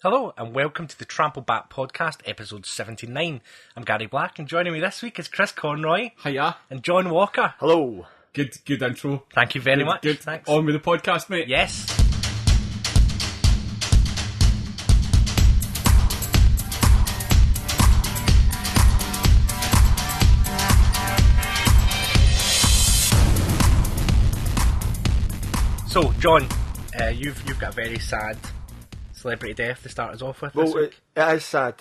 Hello and welcome to the Trample Back Podcast, episode 79. I'm Gary Black and joining me this week is Chris Conroy. Hiya. And John Walker. Hello. Good intro. Thank you very much. Good. Thanks. On with the podcast, mate. Yes. So, John, you've got a very sad celebrity death to start us off with. Well, it is sad.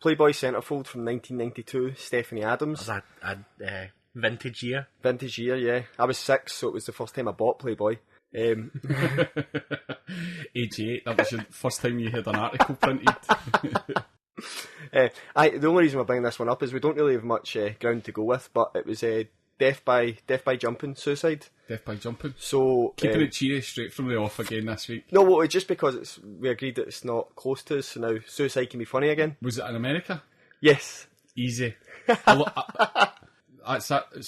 Playboy centerfold from 1992, Stephanie Adams. Was that a vintage year? Vintage year, yeah. I was 6, so it was the first time I bought Playboy. Age 8, that was your first time you had an article printed. The only reason we're bringing this one up is we don't really have much ground to go with, but it was death by jumping, suicide. Death by jumping. So keeping it cheery straight from the off again this week. No, well, just because we agreed that it's not close to us, so now suicide can be funny again. Was it in America? Yes. Easy. It's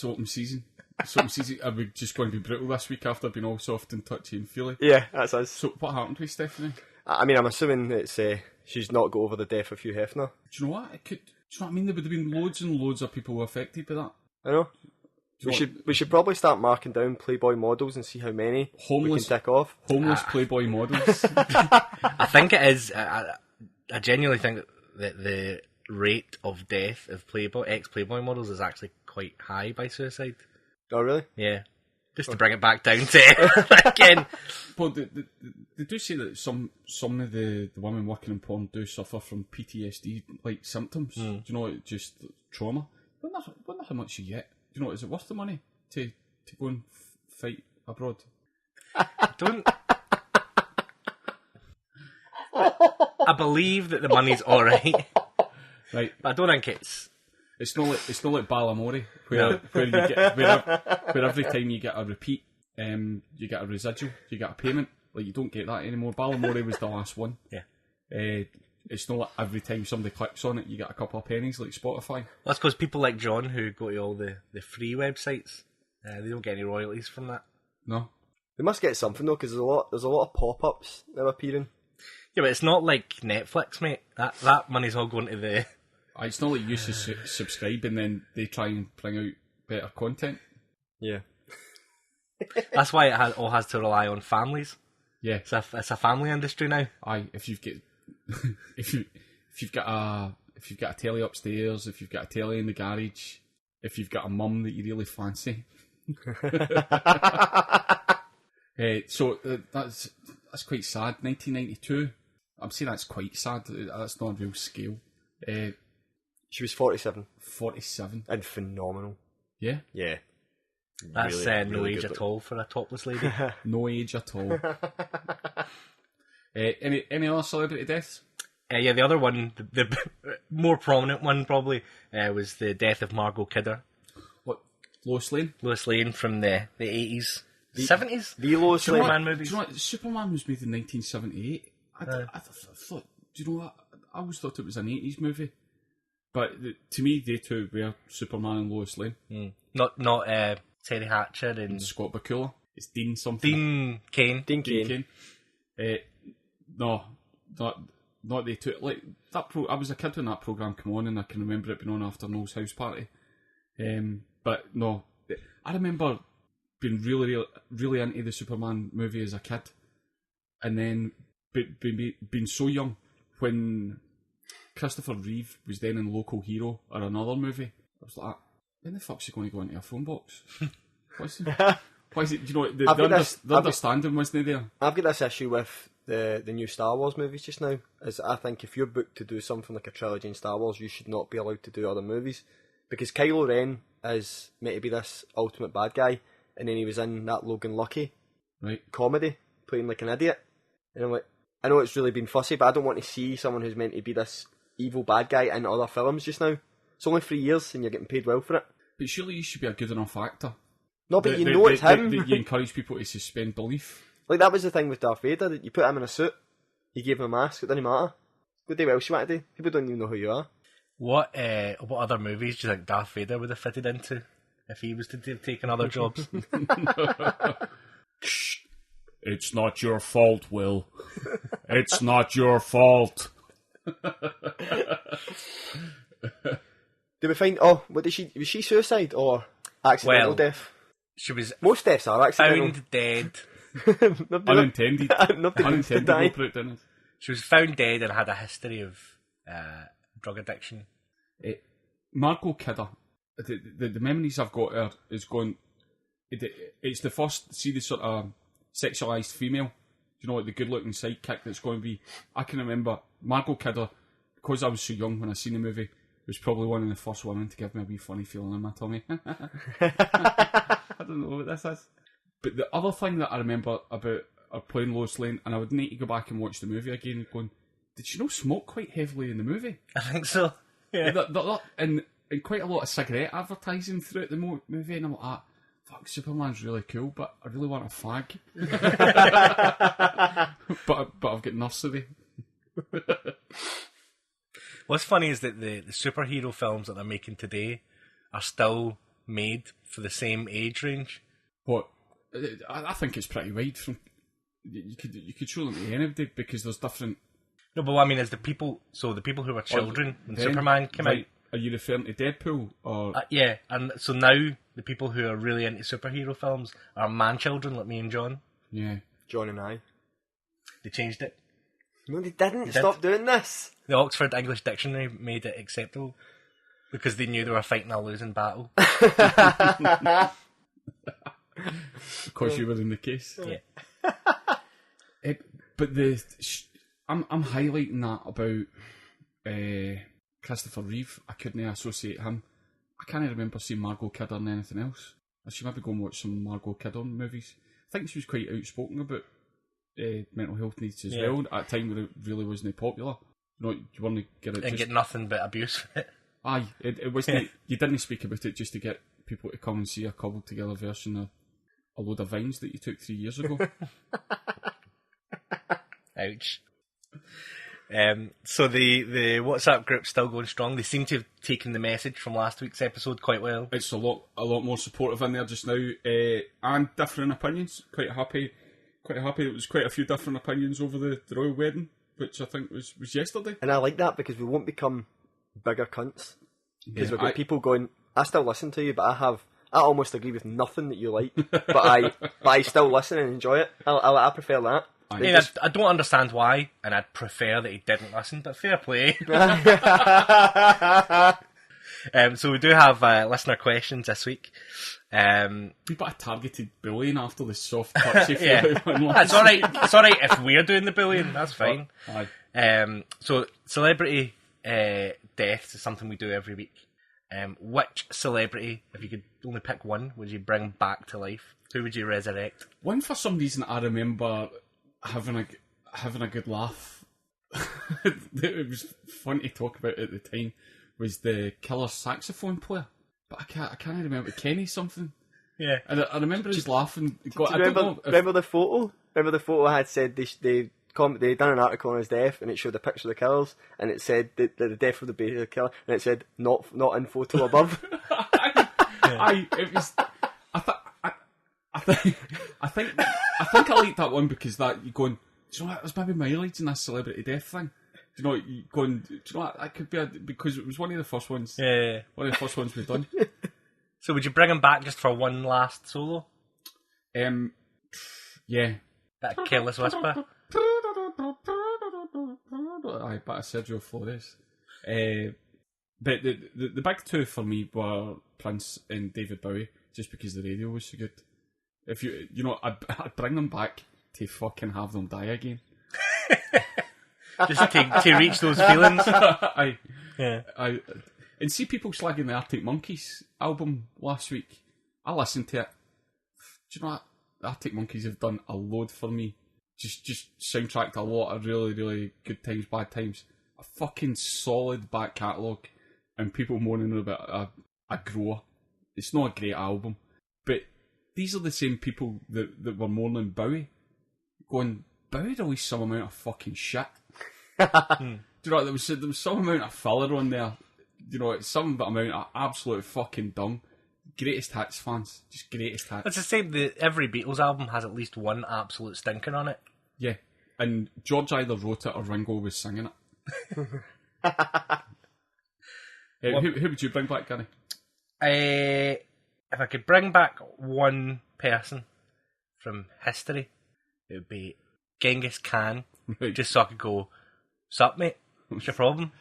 open season. Are we just going to be brutal this week after being all soft and touchy and feely? Yeah, that's us. So what happened with Stephanie? I mean, I'm assuming it's she's not got over the death of Hugh Hefner. Do you know what? Do you know what I mean? There would have been loads and loads of people affected by that. I know. We should probably start marking down Playboy models and see how many we can tick off. Homeless Playboy models. I think it is. I genuinely think that the rate of death of ex-Playboy models is actually quite high by suicide. Oh, really? Yeah. Just to bring it back down to again. Well, they do say that some of the women working in porn do suffer from PTSD like symptoms. Do you know, just trauma. I wonder how much you get. Do you know, is it worth the money to go and fight abroad? I believe that the money's alright. Right. But I don't think it's... It's not like Balamori, where you get where every time you get a repeat, you get a residual, you get a payment. Like, you don't get that anymore. Balamori was the last one. Yeah. It's not like every time somebody clicks on it, you get a couple of pennies like Spotify. That's because people like John, who go to all the free websites, they don't get any royalties from that. No. They must get something though, because there's a lot of pop-ups now appearing. Yeah, but it's not like Netflix, mate. That money's all going to the... It's not like you subscribe and then they try and bring out better content. Yeah. That's why it all has to rely on families. Yeah. It's a family industry now. Aye, if you've got a telly upstairs, if you've got a telly in the garage, if you've got a mum that you really fancy. So that's quite sad. 1992. I'm saying that's quite sad. That's not a real scale. She was 47. 47. And phenomenal. Yeah? Yeah. That's Really, no really age good at all for a topless lady. No age at all. Any other celebrity deaths? Yeah, the other one, the more prominent one probably, was the death of Margot Kidder. What? Lois Lane? Lois Lane from the 80s. 70s? The Lois Lane Superman movies. Do you know what? Superman was made in 1978. I thought, do you know what? I always thought it was an 80s movie. But to me, they two were Superman and Lois Lane. Not Terry Hatcher and Scott Bakula. It's Dean something. Dean Cain. Dean Cain. No, not they two. Like that. I was a kid when that programme came on, and I can remember it being on after Noel's house party. But no, I remember being really, really into the Superman movie as a kid, and then being so young when Christopher Reeve was then in Local Hero or another movie. I was like, when the fuck's he going to go into a phone box? Why is it? Do you know, the understanding wasn't there. I've got this issue with the new Star Wars movies just now, is I think if you're booked to do something like a trilogy in Star Wars, you should not be allowed to do other movies. Because Kylo Ren is meant to be this ultimate bad guy, and then he was in that Logan Lucky comedy, playing like an idiot. And I'm like, I know it's really been fussy, but I don't want to see someone who's meant to be this evil bad guy in other films just now. It's only 3 years and you're getting paid well for it. But surely you should be a good enough actor. No, but it's him. You encourage people to suspend belief. Like, that was the thing with Darth Vader, that you put him in a suit, you gave him a mask, it didn't matter. What else you want to do? People don't even know who you are. What other movies do you think Darth Vader would have fitted into if he was to take another jobs? It's not your fault, Will. It's not your fault. Did we find? Oh, what did she? Was she suicide or accidental death? She was Most deaths are accidental. found dead. Unintended. Unintended to die. Unintended. She was found dead and had a history of drug addiction. Margot Kidder, the memories I've got her is going. It's the first, see the sort of sexualised female, you know, like the good-looking sidekick that's going to be. I can remember Margot Kidder, because I was so young when I seen the movie, was probably one of the first women to give me a wee funny feeling in my tummy. I don't know what this is. But the other thing that I remember about her playing Lois Lane, and I would need to go back and watch the movie again, going, did she not smoke quite heavily in the movie? I think so. Yeah. And quite a lot of cigarette advertising throughout the movie, and I'm like, fuck, Superman's really cool, but I really want a fag. but I've got nursery. What's funny is that the superhero films that they're making today are still made for the same age range. What? I think it's pretty wide. From you could show them to anybody because there's different. No, but what I mean is the people who were children when Superman came out. Are you referring to Deadpool or? Yeah, and so now the people who are really into superhero films are man-children like me and John. Yeah, John and I. They changed it. No, they didn't. They Stop doing this. The Oxford English Dictionary made it acceptable because they knew they were fighting a losing battle. Because you were in the case. Yeah. But I'm highlighting that about Christopher Reeve. I couldn't associate him. I can't remember seeing Margot Kidder and anything else. I should maybe go and watch some Margot Kidder movies. I think she was quite outspoken about mental health needs as well at a time when it really wasn't popular. You want to get it and get nothing but abuse for it. Aye, it wasn't. You didn't speak about it just to get people to come and see a cobbled together version of a load of vines that you took 3 years ago. Ouch. So the WhatsApp group's still going strong. They seem to have taken the message from last week's episode quite well. It's a lot more supportive in there just now, and different opinions. Quite happy. It was quite a few different opinions over the royal wedding, which I think was yesterday. And I like that because we won't become bigger cunts. Because we've got people going, I still listen to you, but I almost agree with nothing that you like, but I still listen and enjoy it. I prefer that. I don't understand why, and I'd prefer that he didn't listen, but fair play. So we do have listener questions this week. We've got a targeted bullying after the soft touchy. It's alright. It's alright if we're doing the bullying. That's fine. So celebrity deaths is something we do every week. Which celebrity, if you could only pick one, would you bring back to life? Who would you resurrect? One, for some reason, I remember having a good laugh. It was fun to talk about at the time. Was the killer saxophone player, but I can't remember. Kenny something. Yeah, and I remember his laughing. Remember the photo? Remember the photo I had said they done an article on his death, and it showed a picture of the killers, and it said the death of the baby killer, and it said not in photo above. It was. I think I liked that one because that you going. Do you know what? There's maybe mileage in this celebrity death thing. Do you know you going? Do you know what? That could be because it was one of the first ones. Yeah. One of the first ones we've done. So would you bring him back just for one last solo? Yeah. That careless whisper. Aye, but Sergio Flores. But the big two for me were Prince and David Bowie, just because the radio was so good. If I'd bring them back to fucking have them die again. Just to reach those feelings. And see people slagging the Arctic Monkeys album last week. I listened to it. Do you know what? The Arctic Monkeys have done a load for me. Just soundtracked a lot of really, really good times, bad times. A fucking solid back catalogue. And people moaning about a grower. It's not a great album. But these are the same people that were moaning Bowie. Going, Bowie released some amount of fucking shit. Do you know, there was some amount of filler on there. You know, some amount of absolute fucking dung. greatest hits fans. Just greatest hits. It's the same. Every Beatles album has at least one absolute stinker on it. Yeah. And George either wrote it or Ringo was singing it. Who would you bring back, Gary? If I could bring back one person from history, it would be Genghis Khan. Right. Just so I could go, sup, mate? What's your problem?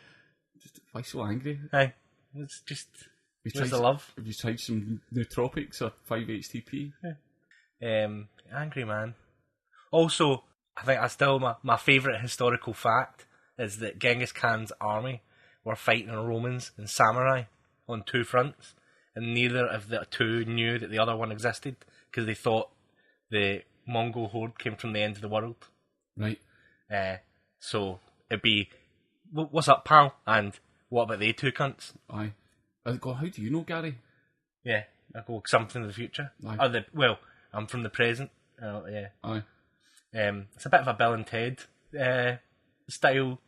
Just why so angry? Aye. It's just... Where's the love? Have you tried some nootropics or 5-HTP? Angry man. Also, I think that's still my favourite historical fact is that Genghis Khan's army were fighting Romans and samurai on two fronts, and neither of the two knew that the other one existed because they thought the Mongol horde came from the end of the world. Right. So it'd be, what's up, pal? And what about they two cunts? Aye. I go, how do you know, Gary? Yeah, I go, something in the future. Aye. I'm from the present. Yeah. Aye. It's a bit of a Bill and Ted style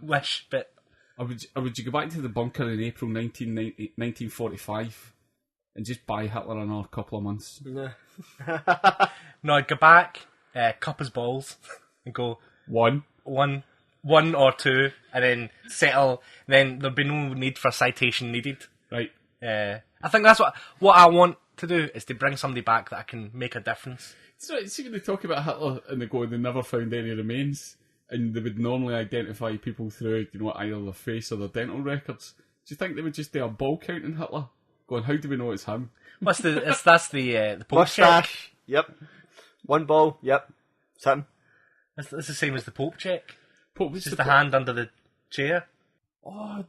wish, but... Would you go back to the bunker in April 1945 and just buy Hitler another couple of months? No. No, I'd go back, cup his balls, and go... One or two, and then settle. Then there'd be no need for citation needed. Right. I think that's what I want to do, is to bring somebody back that I can make a difference. So, see when they talk about Hitler and they go, they never found any remains, and they would normally identify people through, either their face or their dental records. Do you think they would just do a ball count in Hitler? Going, how do we know it's him? That's the Pope check. Mustache. Yep. One ball. Yep. It's him. That's the same as the Pope check. Pope, just the hand under the chair. Tell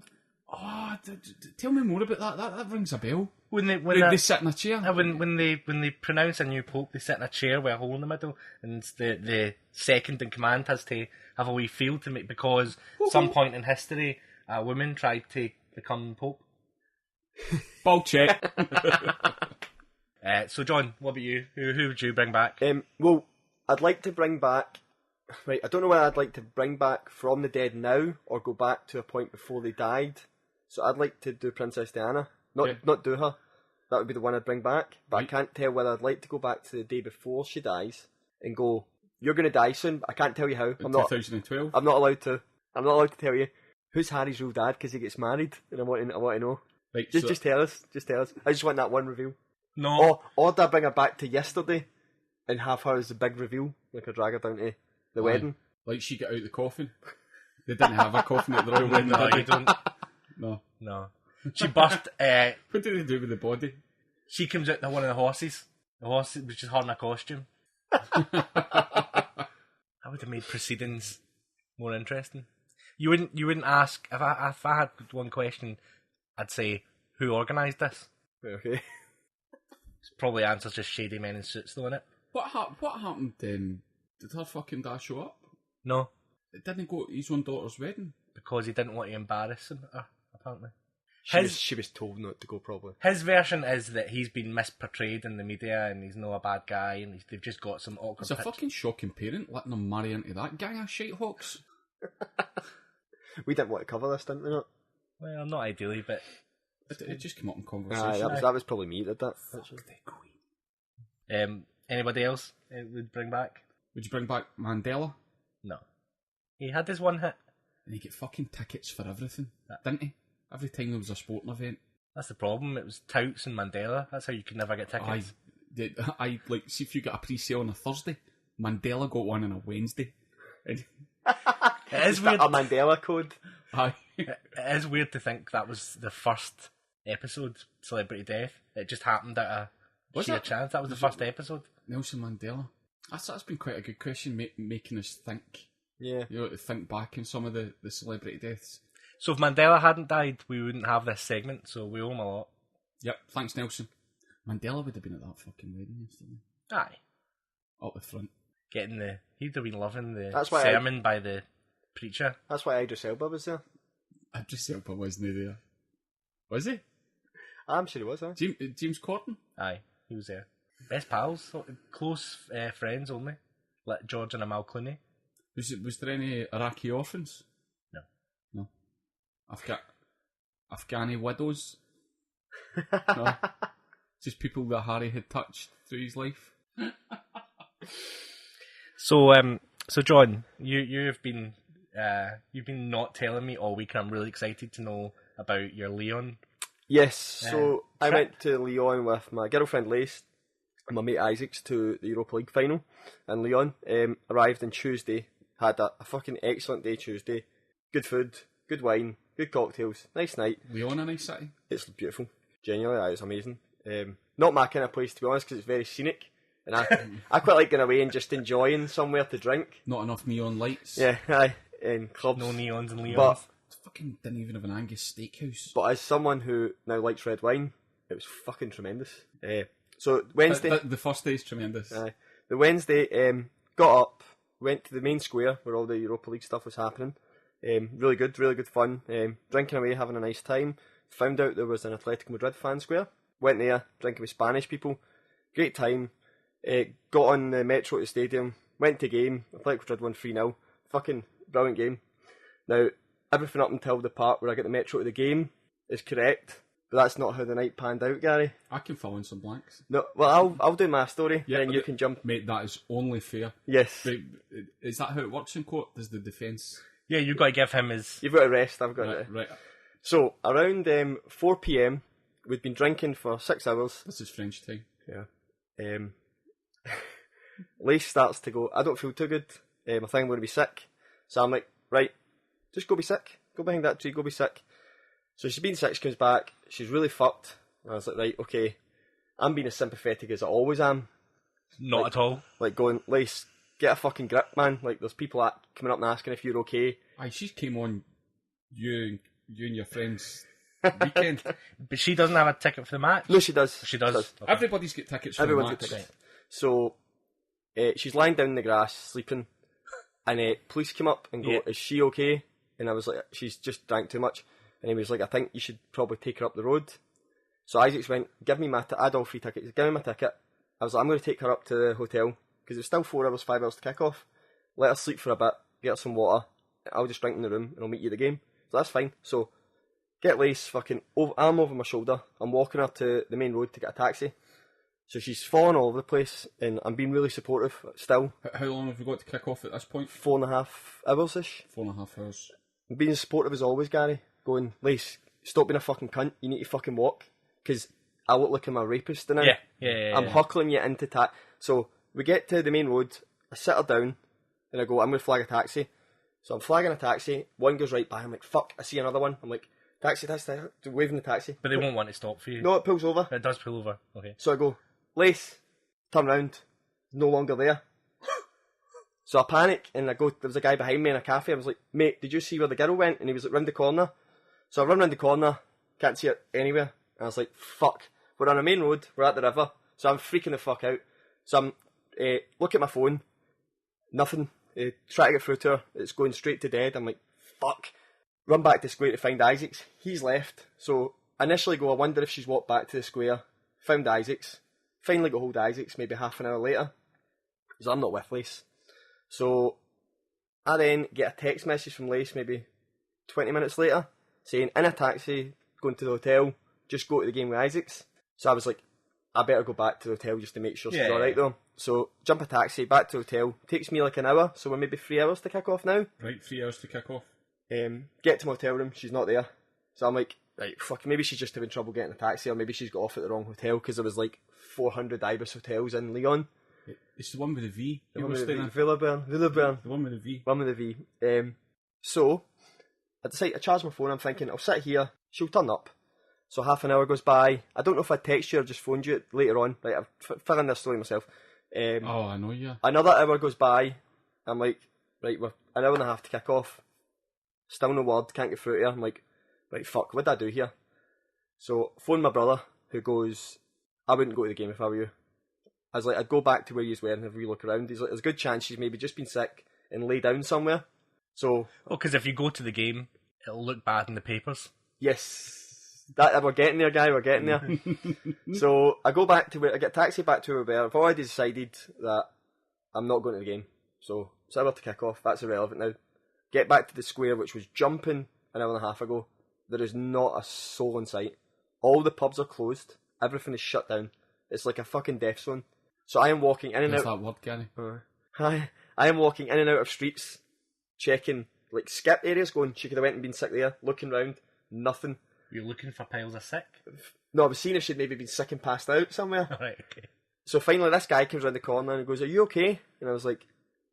me more about that. That rings a bell. When they sit in a chair. When they pronounce a new pope, they sit in a chair with a hole in the middle, and the second in command has to have a wee field to make, because some point in history a woman tried to become pope. Ball check. So John, what about you? Who would you bring back? Well, I'd like to bring back. Right, I don't know whether I'd like to bring back from the dead now or go back to a point before they died. So I'd like to do Princess Diana. Not do her. That would be the one I'd bring back. But I can't tell whether I'd like to go back to the day before she dies and go, you're going to die soon, but I can't tell you how. In 2012? I'm not allowed to tell you. Who's Harry's real dad because he gets married? And I want to know. Right, just tell us. Just tell us. I just want that one reveal. No. Or do I bring her back to yesterday and have her as the big reveal? Like I drag her down to the wedding? Like she got out the coffin? They didn't have a coffin at the royal wedding. No, you don't. No. She burst. What did they do with the body? She comes out to one of the horses. The horse was just her in a costume. That would have made proceedings more interesting. You wouldn't ask if I had one question. I'd say, who organised this? Okay. Probably answers just shady men in suits, though, innit? What happened? Did her fucking dad show up? No. It didn't go to his own daughter's wedding because he didn't want to embarrass her. Apparently, she was told not to go. Probably his version is that he's been misportrayed in the media and he's not a bad guy, and they've just got some awkward. It's a fucking shocking parent letting him marry into that gang of shitehawks. We didn't want to cover this, didn't we? Not? Well, not ideally, but it just came up in conversation. That was probably me that did that. Anybody else would bring back? Would you bring back Mandela? No. He had his one hit. And he get fucking tickets for everything, didn't he? Every time there was a sporting event. That's the problem. It was touts and Mandela. That's how you could never get tickets. I see if you got a pre-sale on a Thursday, Mandela got one on a Wednesday. It is weird. A Mandela code. Aye. It is weird to think that was the first episode, Celebrity Death. It just happened at a sheer chance. That was the first episode. Nelson Mandela. That's been quite a good question, making us think. Yeah. To think back in some of the celebrity deaths. So if Mandela hadn't died, we wouldn't have this segment, so we owe him a lot. Yep, thanks Nelson. Mandela would have been at that fucking wedding yesterday. Aye. Up the front. He'd have been loving the sermon by the preacher. That's why Idris Elba was there. Idris Elba wasn't there. Was he? I'm sure he was, James Corden? Aye, he was there. Best pals, close friends only. Like George and Amal Clooney. Was there any Iraqi orphans? No. Afghani widows? No. Just people that Harry had touched through his life. So John, you've been not telling me all week. I'm really excited to know about your Leon. Yes, so I went to Lyon with my girlfriend Lace and my mate Isaacs to the Europa League final in Lyon. Arrived on Tuesday, had a fucking excellent day Tuesday. Good food, good wine, good cocktails, nice night. Lyon, a nice city. It's beautiful, genuinely, it's amazing. Not my kind of place to be honest, because it's very scenic, and I quite like going away and just enjoying somewhere to drink. Not enough neon lights. Yeah, aye, and clubs. No neons in Lyon. But Fucking didn't even have an Angus steakhouse. But as someone who now likes red wine, it was fucking tremendous. So Wednesday, the first day's tremendous. The Wednesday, got up, went to the main square where all the Europa League stuff was happening. Really good fun. Drinking away, having a nice time. Found out there was an Atletico Madrid fan square. Went there, drinking with Spanish people. Great time. Got on the metro to the stadium. Went to game. Atletico Madrid won 3-0. Fucking brilliant game. Now, everything up until the part where I get the metro to the game is correct, but that's not how the night panned out, Gary. I can fill in some blanks. No, well, I'll do my story, Yeah, and you can jump. Mate, that is only fair. Yes. But is that how it works in court? Does the defence... Yeah, you've got to give him his... You've got to rest, I've got to. Right. So, around 4pm, we'd been drinking for 6 hours. This is French time. Yeah. Lace starts to go, I don't feel too good. I think I'm going to be sick. So I'm like, right, just go be sick. Go behind that tree, go be sick. So she's been sick, she comes back, she's really fucked. And I was like, right, okay. I'm being as sympathetic as I always am. Not at all. Like going, Lace, get a fucking grip, man. Like there's people coming up and asking if you're okay. Aye, she came on you and your friends weekend. But she doesn't have a ticket for the match? No, she does. She does? Okay. Everybody's got tickets for Everyone's the match. got tickets. So she's lying down in the grass, sleeping. And police came up and go, Yeah. Is she okay? And I was like, she's just drank too much. And he was like, I think you should probably take her up the road. So Isaacs went, give me my I had all 3 tickets, give me my ticket. I was like, I'm going to take her up to the hotel, because it's still 4 hours, 5 hours to kick off. Let her sleep for a bit, get her some water. I'll just drink in the room, and I'll meet you at the game. So that's fine. So, get Lace, fucking, arm over my shoulder. I'm walking her to the main road to get a taxi. So she's falling all over the place, and I'm being really supportive still. How long have we got to kick off at this point? 4.5 hours-ish. 4.5 hours. I'm being as supportive as always, Gary. Going, Lace, stop being a fucking cunt. You need to fucking walk. Because I look like I'm a rapist now. Yeah. I'm huckling you into So we get to the main road. I sit her down. And I go, I'm going to flag a taxi. So I'm flagging a taxi. One goes right by. I'm like, fuck. I see another one. I'm like, taxi. Waving the taxi. But they won't want to stop for you. No, it pulls over. It does pull over. Okay. So I go, Lace, turn round. No longer there. So I panic and I go, there was a guy behind me in a cafe. I was like, mate, did you see where the girl went? And he was like, round the corner. So I run round the corner, can't see her anywhere. And I was like, fuck. We're on a main road, we're at the river. So I'm freaking the fuck out. So I'm, look at my phone, nothing. Try to get through to her, it's going straight to dead. I'm like, fuck. Run back to the square to find Isaacs. He's left. So I initially go, I wonder if she's walked back to the square. Found Isaacs. Finally got hold of Isaacs maybe half an hour later. Because I'm not with Lace. So I then get a text message from Lace maybe 20 minutes later saying, in a taxi, going to the hotel, just go to the game with Isaacs. So I was like, I better go back to the hotel just to make sure she's alright though. So jump a taxi, back to the hotel. Takes me like an hour, so we're maybe 3 hours to kick off now. Right, 3 hours to kick off. Get to my hotel room, she's not there. So I'm like, right, fuck, maybe she's just having trouble getting a taxi, or maybe she's got off at the wrong hotel, because there was like 400 Ibis hotels in Lyon. It's the one with the V. The one with the V. Villeurbanne. The one with the V. One with the V. So, I decide to charge my phone. I'm thinking, I'll sit here. She'll turn up. So half an hour goes by. I don't know if I text you or just phoned you later on. Right, I've fill in this story myself. I know you. Another hour goes by. I'm like, right, we're an hour and a half to kick off. Still no word. Can't get through to her. I'm like, right, fuck, what did I do here? So, phone my brother, who goes, I wouldn't go to the game if I were you. I was like, I'd go back to where you were and have a wee look around. He's like, there's a good chance she's maybe just been sick and lay down somewhere. So... Oh, because if you go to the game, it'll look bad in the papers. Yes. We're getting there, guy, we're getting there. So, I go back to where... I get a taxi back to where I've already decided that I'm not going to the game. So, it's hour to kick off. That's irrelevant now. Get back to the square, which was jumping an hour and a half ago. There is not a soul in sight. All the pubs are closed. everything is shut down. It's like a fucking death zone. So I am walking in and What's out. that word, Gary? I am walking in and out of streets, checking, like, skip areas, going, she could have went and been sick there, looking round, nothing. You're looking for piles of sick? No, I was seeing if she'd maybe been sick and passed out somewhere. Right, okay. So finally this guy comes round the corner and goes, are you okay? And I was like,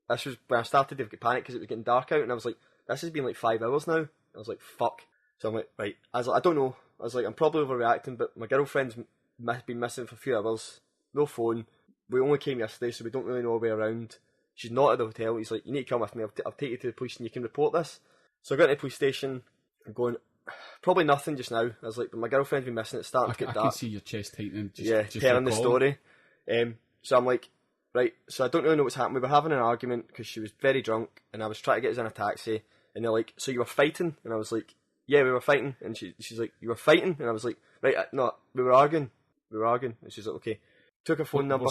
this was when I started to get panic because it was getting dark out, and I was like, this has been like 5 hours now. I was like, fuck. So I'm like, right. I was like, I don't know. I was like, I'm probably overreacting, but my girlfriend's been missing for a few hours. No phone. We only came yesterday, so we don't really know her way around. She's not at the hotel. He's like, you need to come with me. I'll take you to the police and you can report this. So I got to the police station. I'm going, probably nothing just now. I was like, but my girlfriend's been missing. It's starting to get dark. I can see your chest tightening. Just telling the recalling. story. So I'm like, right, so I don't really know what's happened. We were having an argument because she was very drunk and I was trying to get us in a taxi. And they're like, so you were fighting? And I was like, yeah, we were fighting. And she's like, you were fighting? And I was like, right, no, we were arguing. And she's like, okay. Took her phone number.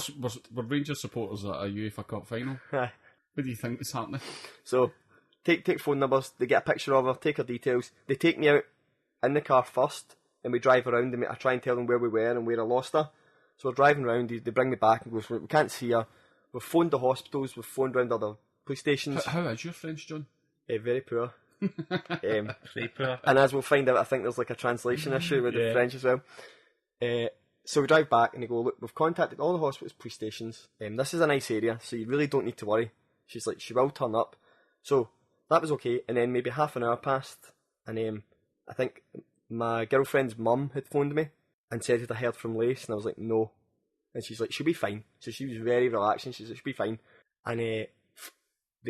Were Rangers supporters at a UEFA Cup final? What do you think is happening? So, take phone numbers, they get a picture of her, take her details. They take me out in the car first, and we drive around, and I try and tell them where we were and where I lost her. So we're driving around, they bring me back and go, we can't see her. We've phoned the hospitals, we've phoned round other police stations. How is your French, John? Very poor. Very poor. And as we'll find out, I think there's like a translation issue with the French as well. So we drive back and they go, look, we've contacted all the hospitals, police stations. This is a nice area, so you really don't need to worry. She's like, she will turn up. So that was okay. And then maybe half an hour passed, and I think my girlfriend's mum had phoned me and said, had I heard from Lace? And I was like, no. And she's like, she'll be fine. So she was very relaxing. She's like, she'll be fine. And they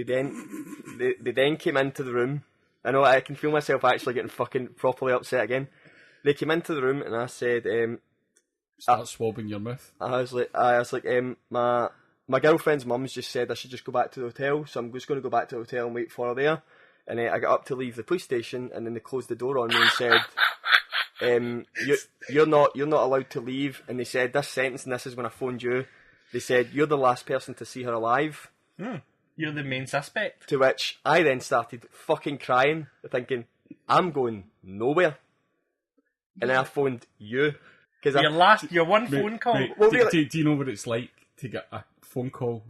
then came into the room. I know I can feel myself actually getting fucking properly upset again. They came into the room and I said, Start swabbing your mouth. I was like, my girlfriend's mum's just said I should just go back to the hotel, so I'm just going to go back to the hotel and wait for her there. And I got up to leave the police station, and then they closed the door on me and said, you're not allowed to leave. And they said this sentence, and this is when I phoned you. They said, you're the last person to see her alive. You're the main suspect. To which I then started fucking crying, thinking, I'm going nowhere. And then I phoned you. Your one phone call. Mate, do you know what it's like to get a phone call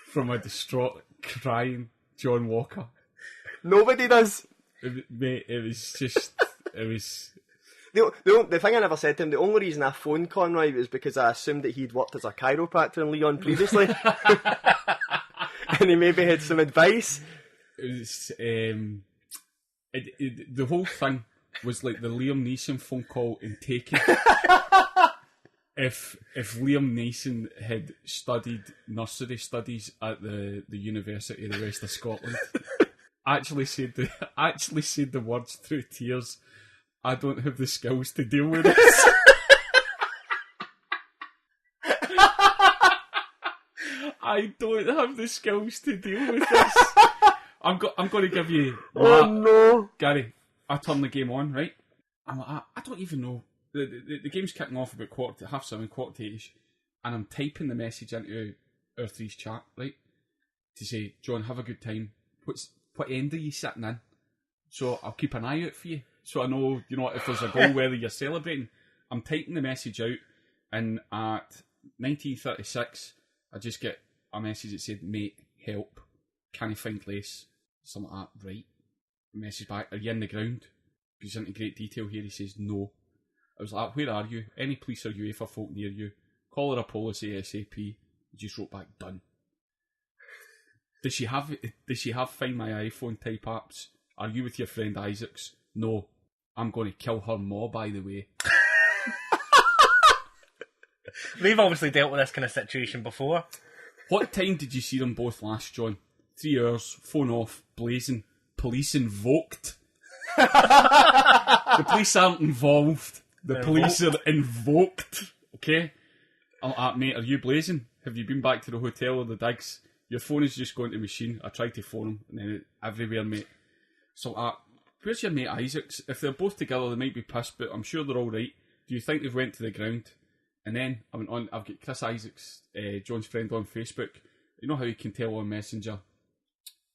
from a distraught, crying John Walker? Nobody does. Mate, it was just, it was... The thing I never said to him, the only reason I phoned Conroy was because I assumed that he'd worked as a chiropractor in Leon previously. And he maybe had some advice. It was, the whole thing was like the Liam Neeson phone call in Taken. If Liam Neeson had studied nursery studies at the University of the West of Scotland, actually said the words through tears, I don't have the skills to deal with this. I don't have the skills to deal with this. I'm going to give you... Oh no! Gary, I turn the game on, right? I'm like, I don't even know. The game's kicking off about 7:30, 7:45, and I'm typing the message into our three's chat, right? To say, John, have a good time. What end are you sitting in? So I'll keep an eye out for you. So I know, if there's a goal, whether you're celebrating. I'm typing the message out, and at 19:36, I just get a message that said, mate, help. Can you find Lace? Something like that, right? Message back, are you in the ground? Goes into great detail here, he says, no. I was like, where are you? Any police or UEFA folk near you? Call her a police ASAP. He just wrote back, done. Does she have Find My iPhone type apps? Are you with your friend Isaacs? No. I'm going to kill her more, by the way. They've obviously dealt with this kind of situation before. What time did you see them both last, John? 3 hours, phone off, blazing, police invoked. The police aren't involved. The police are invoked. Okay? Mate, are you blazing? Have you been back to the hotel or the digs? Your phone is just going to machine. I tried to phone him, and then everywhere, mate. So, where's your mate Isaacs? If they're both together, they might be pissed, but I'm sure they're all right. Do you think they've went to the ground? And then I went on. I've got Chris Isaacs, John's friend on Facebook. You know how you can tell on Messenger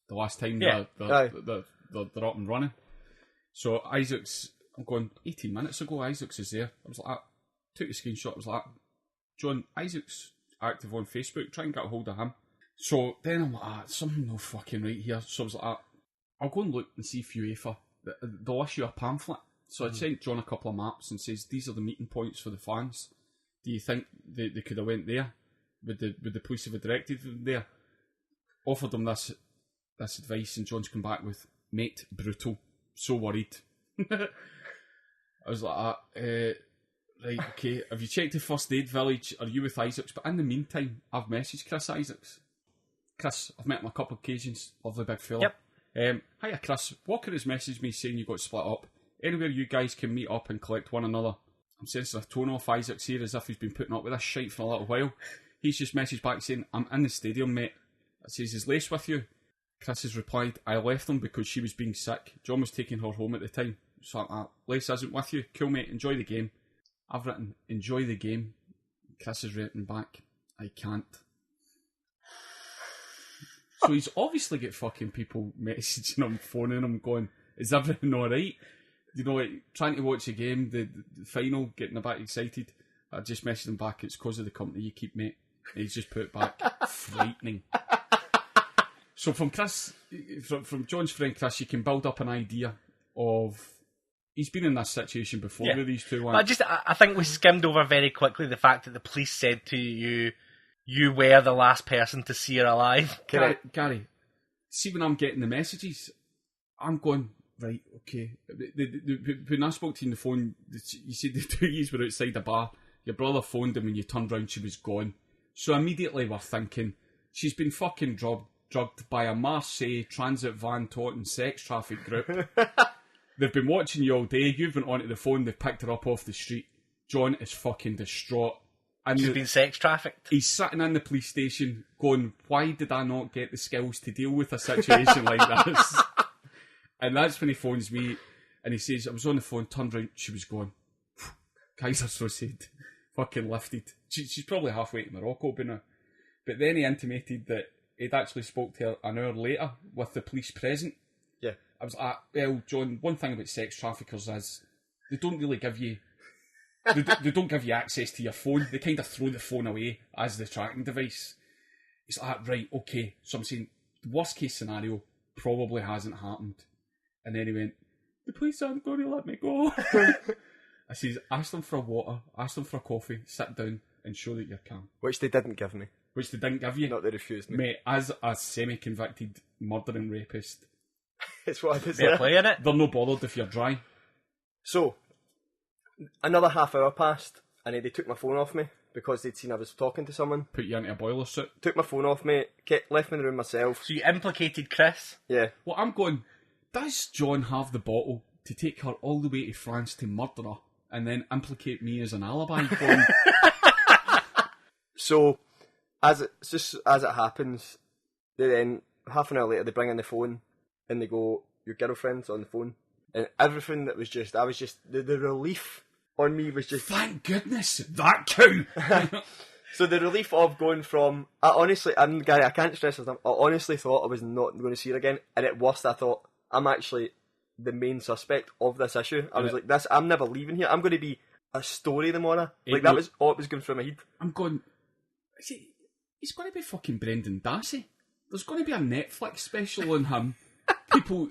the last time they're up and running. So Isaacs, I'm going 18 minutes ago. Isaacs is there. I was like, took a screenshot, was like, John, Isaac's active on Facebook, try and get a hold of him. So then I'm like, something no fucking right here. So I was like, I'll go and look and see if UEFA, they'll issue a pamphlet. So I sent John a couple of maps and says, these are the meeting points for the fans. Do you think they could have went there? Would the police have directed them there? Offered them this advice, and John's come back with, mate, brutal. So worried. I was like, right, okay. Have you checked the first aid village? Are you with Isaacs? But in the meantime, I've messaged Chris Isaacs. Chris, I've met him a couple of occasions. Lovely big fella. Yep. Hiya, Chris. Walker has messaged me saying you got split up. Anywhere you guys can meet up and collect one another. I'm sensing a tone off Isaacs here as if he's been putting up with this shite for a little while. He's just messaged back saying, I'm in the stadium, mate. It says, is Lace with you? Chris has replied, I left them because she was being sick. John was taking her home at the time. So Lace isn't with you. Cool, mate. Enjoy the game. I've written, enjoy the game. Chris has written back, I can't. So he's obviously got fucking people messaging him, phoning him, going, is everything alright? You know, like, trying to watch the game, the final, getting a bit excited. I just messaged him back, it's because of the company you keep, mate. And he's just put it back. Frightening. So from Chris, from John's friend Chris, you can build up an idea of... He's been in this situation before with these two ones. I think we skimmed over very quickly the fact that the police said to you, you were the last person to see her alive. Gary, see when I'm getting the messages, I'm going, right, okay. When I spoke to you on the phone, you said the two of you were outside a bar. Your brother phoned him and you turned round, she was gone. So immediately we're thinking, she's been fucking drugged by a Marseille transit van toting sex traffic group. They've been watching you all day, you've been onto the phone, they've picked her up off the street. John is fucking distraught. And she's been sex trafficked. He's sitting in the police station going, why did I not get the skills to deal with a situation like this? And that's when he phones me and he says, I was on the phone, turned round, she was gone. Kaiser so said, fucking lifted. She's probably halfway to Morocco by now. But then he intimated that he'd actually spoke to her an hour later with the police present. Yeah. I was like, well, John, one thing about sex traffickers is they don't really give you... they don't give you access to your phone. They kind of throw the phone away as the tracking device. It's like, right, okay. So I'm saying, the worst case scenario probably hasn't happened. And then he went, the police aren't going to let me go. I says, ask them for water, ask them for a coffee, sit down and show that you're calm. Which they didn't give me. Which they didn't give you. Not they refused me. Mate, as a semi-convicted murdering rapist, it's what I they're playing it. They're no bothered if you're dry. So, another half hour passed, and they took my phone off me because they'd seen I was talking to someone. Put you into a boiler suit. Took my phone off me, left me in the room myself. So you implicated Chris? Yeah. Well, I'm going, does John have the bottle to take her all the way to France to murder her and then implicate me as an alibi? Going... So, as it happens, they then, half an hour later, they bring in the phone and they go, your girlfriend's on the phone. And everything that was just, the relief on me was just... Thank goodness, that cow! So the relief of going from... Gary, I can't stress this enough, I honestly thought I was not going to see her again. And at worst, I thought, I'm actually the main suspect of this issue. I was like, I'm never leaving here. I'm going to be a story tomorrow. Like, that was all it was going through my head. I'm going... He's going to be fucking Brendan Dassey. There's going to be a Netflix special on him. People,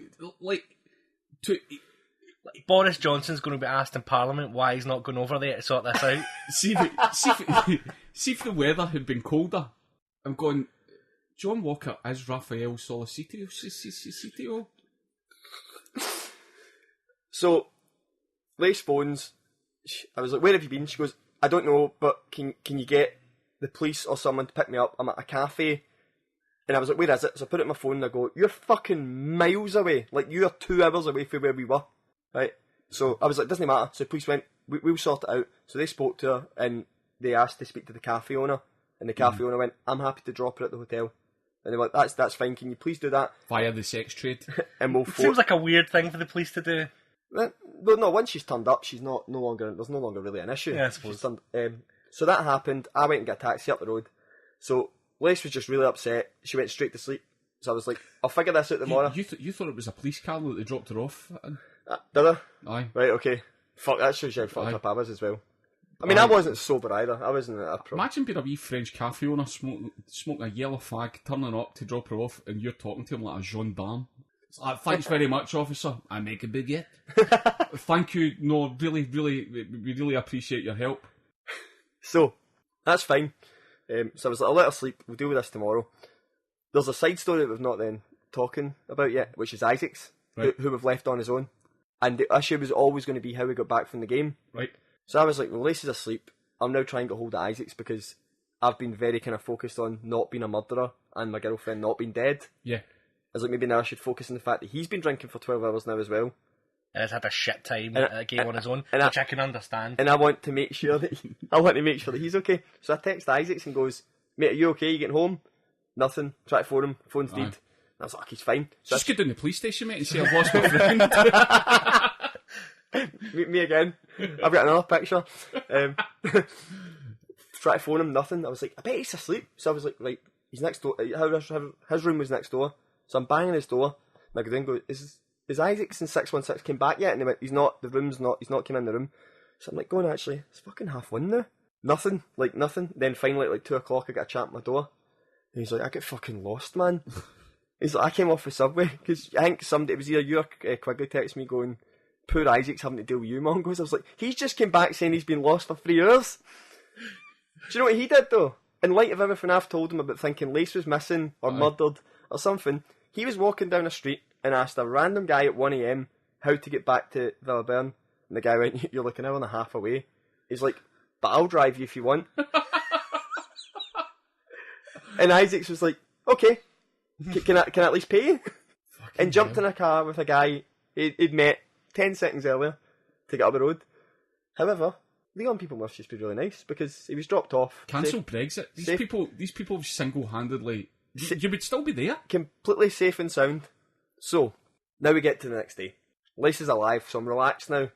Boris Johnson's going to be asked in Parliament why he's not going over there to sort this out. see if the weather had been colder. I'm going, John Walker is Raphael Solicitio. So, Lace phones. I was like, where have you been? She goes, I don't know, but can you get the police or someone to pick me up? I'm at a cafe. And I was like, where is it? So I put it in my phone and I go, you're fucking miles away. Like, you are 2 hours away from where we were. Right? So I was like, doesn't matter. So the police went, we'll sort it out. So they spoke to her and they asked to speak to the cafe owner. And the cafe owner went, I'm happy to drop her at the hotel. And they were like, that's fine. Can you please do that? Via the sex trade. And we'll seems like a weird thing for the police to do. Well, no, once she's turned up, there's no longer really an issue. Yeah, I suppose. So that happened. I went and got a taxi up the road. So Lace was just really upset. She went straight to sleep. So I was like, I'll figure this out tomorrow. You thought it was a police car that they dropped her off? Did I? Aye. Right, okay. Fuck, that shows you how fucked up I was as well. I mean, I wasn't sober either. I wasn't at a pro. Imagine being a wee French cafe owner smoking a yellow fag, turning up to drop her off, and you're talking to him like a gendarme. It's like, thanks very much, officer. I make a baguette. Thank you. No, really, we really appreciate your help. So, that's fine. So I was like, I'll let her sleep. We'll deal with this tomorrow. There's a side story that we've not then talking about yet, which is Isaac's, right. who we've left on his own. And the issue was always going to be how we got back from the game. Right. So I was like, well, Lace is asleep. I'm now trying to get hold of Isaac's because I've been very kind of focused on not being a murderer and my girlfriend not being dead. Yeah. I was like, maybe now I should focus on the fact that he's been drinking for 12 hours now as well. And has had a shit time at a game on his own, which I can understand. And I want to make sure that he's okay. So I text Isaac's and goes, mate, are you okay? You getting home? Nothing. Try to phone him. Phone's dead. And I was like, he's fine. So just go down to the police station, mate, and say I've lost my friend. me again. I've got another picture. Try to phone him, nothing. I was like, I bet he's asleep. So I was like, right, he's next door. His room was next door. So I'm banging his door. And I go down and go, is Isaac's in 616 came back yet? And they went, he's not come in the room. So I'm like, going actually, it's fucking 1:30 now. Nothing. Then finally at 2 o'clock I got a chat at my door. And he's like, I get fucking lost, man. He's like, I came off the subway, because I think it was either you or Quigley texted me going, poor Isaac's having to deal with you, Mongols. I was like, he's just came back saying he's been lost for 3 hours. Do you know what he did though? In light of everything I've told him about thinking Lace was missing or murdered or something, he was walking down a street and asked a random guy at 1 a.m. how to get back to Villaburn. And the guy went, you're like an hour and a half away. He's like, but I'll drive you if you want. And Isaac's was like, okay, can I at least pay you? And jumped in a car with a guy he'd met 10 seconds earlier to get up the road. However, Leon people must just be really nice because he was dropped off. Cancel Brexit. These people single-handedly. You would still be there. Completely safe and sound. So, now we get to the next day. Lace is alive, so I'm relaxed now.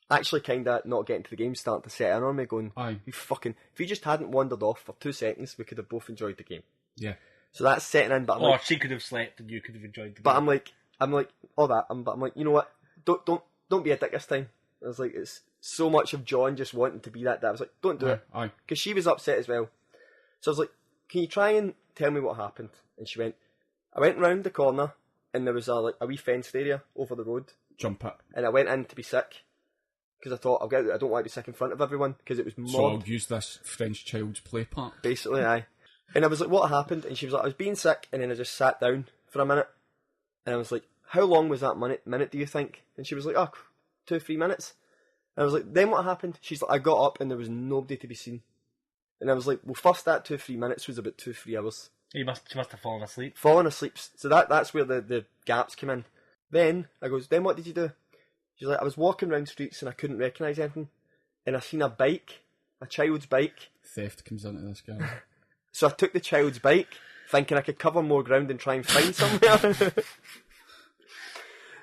Actually, kinda not getting to the game, starting to set in on me, going, if he just hadn't wandered off for 2 seconds, we could have both enjoyed the game. Yeah. So that's setting in, but I'm like, she could have slept and you could have enjoyed the game. But I'm like, all that, but I'm like, you know what? Don't be a dick this time. I was like, it's so much of John just wanting to be that dad. I was like, don't do it. Because she was upset as well. So I was like, can you try and tell me what happened? And she went, I went round the corner and there was a wee fenced area over the road. Jump it. And I went in to be sick. Because I thought, I don't want to be sick in front of everyone. Because it was mobbed. So I'll use this French child's play part. Basically, aye. And I was like, what happened? And she was like, I was being sick. And then I just sat down for a minute. And I was like, how long was that minute do you think? And she was like, 2 or 3 minutes. And I was like, then what happened? She's like, I got up and there was nobody to be seen. And I was like, well, first that 2 or 3 minutes was about 2 or 3 hours. She must have fallen asleep. Fallen asleep. So that's where the gaps come in. Then I goes, then what did you do? She's like, I was walking around streets and I couldn't recognise anything. And I seen a bike, a child's bike. Theft comes into this guy. So I took the child's bike, thinking I could cover more ground and try and find somewhere.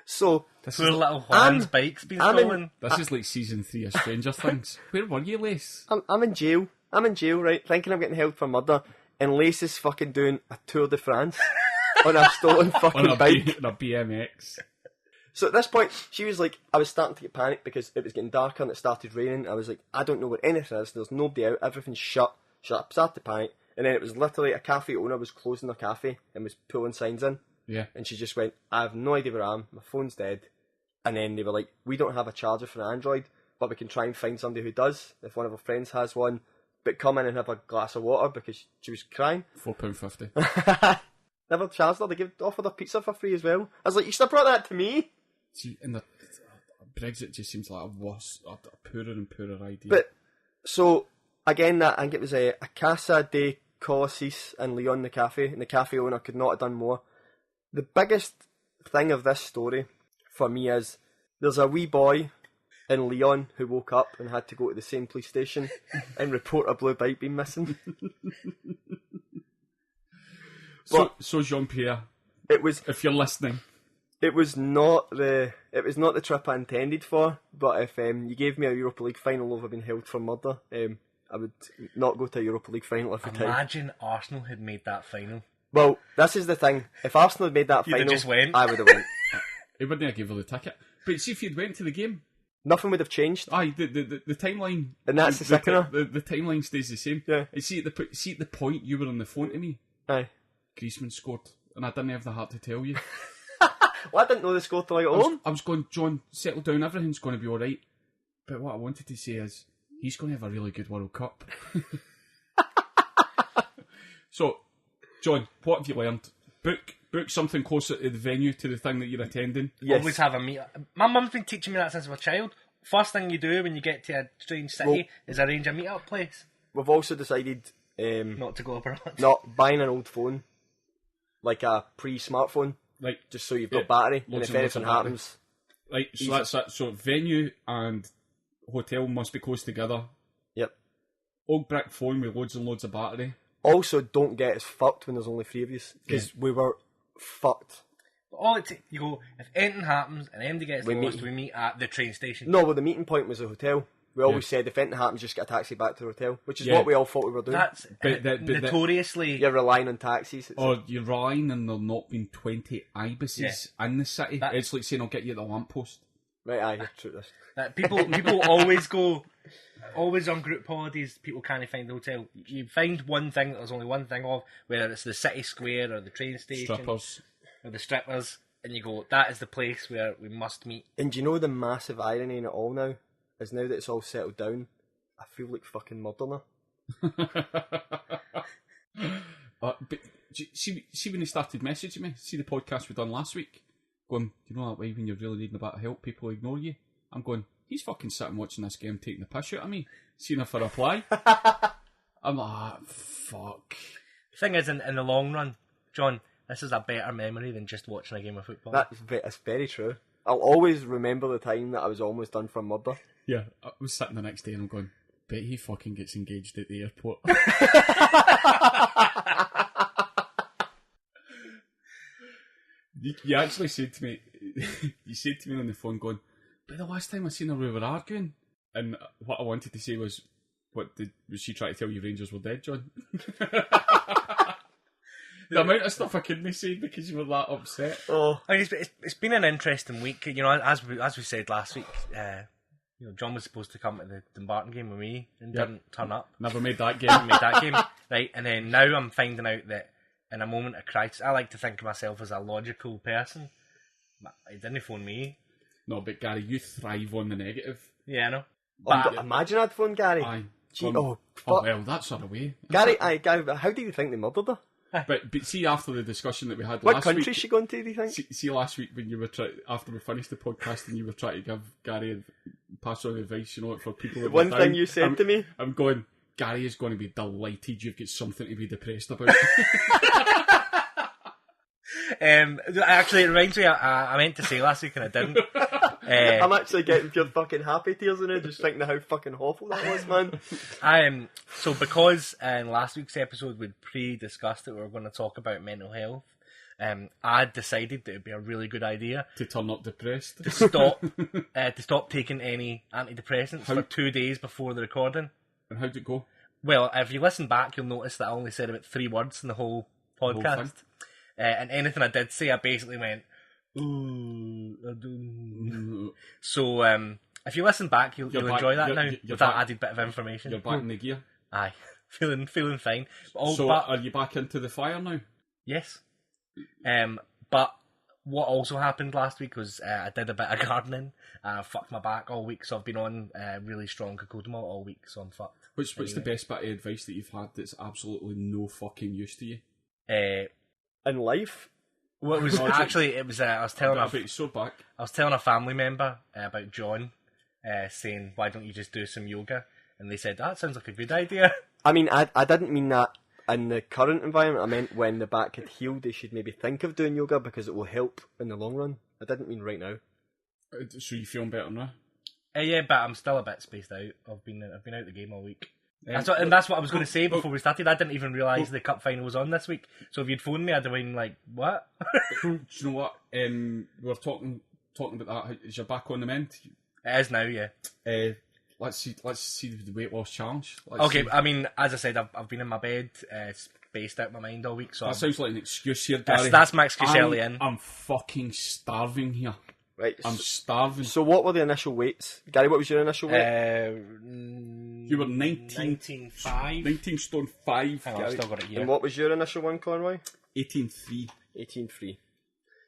So this poor little Juan's bike's been stolen. This is like season 3 of Stranger Things. Where were you, Lace? I'm in jail. Right? Thinking I'm getting held for murder. And Lace is fucking doing a Tour de France on a stolen fucking bike. On a BMX. So at this point, she was like, I was starting to get panicked because it was getting darker and it started raining. I was like, I don't know where anything is. There's nobody out. Everything's shut. I started to panic. And then it was literally a cafe owner was closing their cafe and was pulling signs in. Yeah. And she just went, I have no idea where I am. My phone's dead. And then they were like, we don't have a charger for an Android, but we can try and find somebody who does, if one of our friends has one. But come in and have a glass of water because she was crying. £4.50. Never charged her. They offered her pizza for free as well. I was like, you should have brought that to me. See, in the Brexit just seems like a poorer and poorer idea. But, so, again, I think it was a Casa de Colicis in Leon, the cafe, and the cafe owner could not have done more. The biggest thing of this story, for me, is there's a wee boy in Leon who woke up and had to go to the same police station and report a blue bike being missing. So Jean-Pierre, it was, if you're listening, it was not the trip I intended for. But if you gave me a Europa League final over being held for murder, I would not go to a Europa League final every time. Imagine Arsenal had made that final. Well, this is the thing. If Arsenal had made that final, just went. I would have went. He wouldn't have given her the ticket. But see, if you'd went to the game, Nothing would have changed. Aye, the timeline... And that's the sickener. The timeline stays the same. Yeah. And see at the point you were on the phone to me, Aye. Griezmann scored, and I didn't have the heart to tell you. Well, I didn't know they scored till I got home. I was going, John, settle down, everything's going to be alright. But what I wanted to say is, he's going to have a really good World Cup. So, John, what have you learned? Book something closer to the venue, to the thing that you're attending. Yes. Always have a meet. My mum's been teaching me that since I was a child. First thing you do when you get to a strange city is arrange a meet-up place. We've also decided Not to go abroad. not buying an old phone, like a pre-smartphone, Like, just so you've got battery, and loads if and loads anything of battery. happens... Right, so that's it. So venue and hotel must be close together. Yep. Old brick phone with loads and loads of battery. Also, don't get us fucked when there's only 3 of you, because we were fucked. All it you go, if anything happens and anybody gets We lost, meet. we meet at the train station. No, well, the meeting point was a hotel. We always said if anything happens, just get a taxi back to the hotel, which is Yeah. what we all thought we were doing. That's But notoriously... You're relying on taxis. It's Or you're relying on there not being 20 ibises in the city. That- It's like saying I'll get you at the lamppost. right, aye, true this. People always go, always on group holidays, people can't find the hotel. You find one thing that there's only one thing of, whether it's the city square or the train station Strippers. or the strippers, and you go, that is the place where we must meet. And do you know the massive irony in it all now? Is now that it's all settled down, I feel like fucking Moderna. But see when they started messaging me, see the podcast we done last week, going, do you know that way when you're really needing a bit of help, people ignore you? I'm going, he's fucking sitting watching this game taking the piss out of me, seeing if I reply. I'm like, fuck. Thing is, in the long run, John, this is a better memory than just watching a game of football. That's very true. I'll always remember the time that I was almost done for murder. Yeah, I was sitting the next day and I'm going, bet he fucking gets engaged at the airport. You actually said to me, you said to me on the phone going, but the last time I seen her we were arguing. And what I wanted to say was, was she trying to tell you Rangers were dead, John? The amount of stuff I couldn't say because you were that upset. Oh, I mean, it's been an interesting week. You know, as we said last week, you know, John was supposed to come to the Dumbarton game with me and didn't turn up. Never made that game. Made that game, right? And then now I'm finding out that in a moment of crisis, I like to think of myself as a logical person. He didn't phone me. No, but Gary, you thrive on the negative. Yeah, I know. imagine I'd phoned Gary. Aye. Gee, Oh fuck. well, that's sort of way. Gary, how do you think they murdered her? But see, after the discussion that we had What last country week, is she going to, do you think? see last week when you were after we finished the podcast and you were trying to give Gary pass on advice, you know, for people. That One were thing down, you said to me. I'm going, Gary is going to be delighted you've got something to be depressed about. Actually, it reminds me. I meant to say last week and I didn't. I'm actually getting pure fucking happy tears in it, just thinking of how fucking awful that was, man. So because in last week's episode we'd pre-discussed that we were going to talk about mental health, I decided that it'd be a really good idea to turn up depressed. to stop taking any antidepressants for 2 days before the recording. And how'd it go? Well, if you listen back, you'll notice that I only said about 3 words in the whole podcast. And anything I did say, I basically went, ooh, I don't. So, if you listen back, you'll enjoy that now with that added bit of information. You're back in the gear. Aye, feeling fine. Are you back into the fire now? Yes. But what also happened last week was I did a bit of gardening and I fucked my back all week, so I've been on really strong Cocodamol all week, so I'm fucked. What's the best bit of advice that you've had that's absolutely no fucking use to you? In life? Well, it was actually, it was, I was telling a family member about John, saying, why don't you just do some yoga? And they said, that sounds like a good idea. I mean, I didn't mean that in the current environment. I meant when the back had healed, they should maybe think of doing yoga because it will help in the long run. I didn't mean right now. So you feeling better now? Yeah, but I'm still a bit spaced out. I've been out of the game all week. And that's what I was going to say before we started. I didn't even realise the cup final was on this week. So if you'd phoned me, I'd have been like, what? Do you know what? We were talking about that. Is your back on the mend? It is now, yeah. Let's see the weight loss challenge. I mean, as I said, I've been in my bed, spaced out my mind all week. So that sounds like an excuse here, Gary. That's my excuse early in. I'm fucking starving here. Right. I'm starving. So what were the initial weights? Gary, what was your initial weight? You were 19 stone 5. Hang on, I've still got it here. And what was your initial one, Conroy? 18.3. 18.3.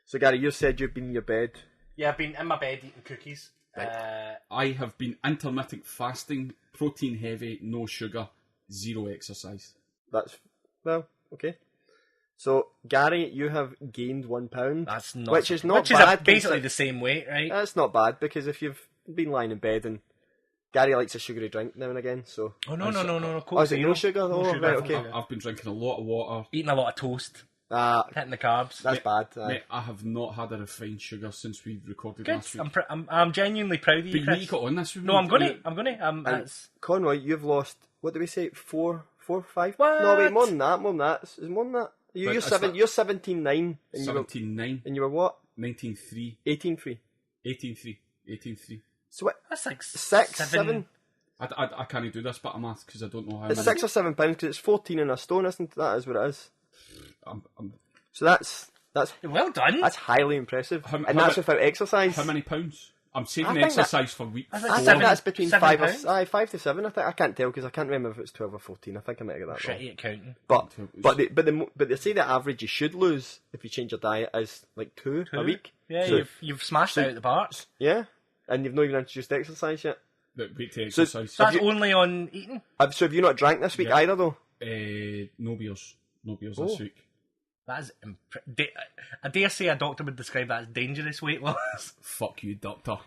So Gary, you said you've been in your bed. Yeah, I've been in my bed eating cookies. I have been intermittent fasting, protein heavy, no sugar, 0 exercise. That's, well, okay. So, Gary, you have gained £1. That's not... Which is not Which bad. is basically the same weight, right? That's not bad, because if you've been lying in bed and... Gary likes a sugary drink now and again, so... Oh, no. Oh, is it no sugar? No Oh, sugar. right, okay. I've been drinking a lot of water. Eating a lot of toast. Hitting the carbs. That's bad. Mate, I have not had a refined sugar since we recorded Good. last week. I'm genuinely proud of you, But Chris. you got on this. No, I'm gonna. And Conroy, you've lost, what do we say, 4, 5? What? No, wait, more than that. Is it more than that? You're 17.9. 17.9. And you were what? 19.3. 18.3. 18.3. So what? That's like 6, 7? I can't do this bit of math because I don't know how It's many. 6 or 7 pounds because it's 14 in a stone, isn't it? That is what it is. I'm So that's well done. That's highly impressive, How that's without exercise. How many pounds? I'm I saving think exercise for week I 4. think I think that's between £7. 5 to 7. I think I can't tell because I can't remember if it's 12 or 14. I think I might get that wrong. Shitty at counting. But they say the average you should lose if you change your diet is like 2 a week. Yeah, So- you've smashed it out the parts. Yeah, and you've not even introduced exercise yet. Wait to So- exercise. so- That's you- only on eating. So have you not drank this week Yeah. either though? No beers. No beers Oh. this week. That is I dare say a doctor would describe that as dangerous weight loss. Fuck you, doctor.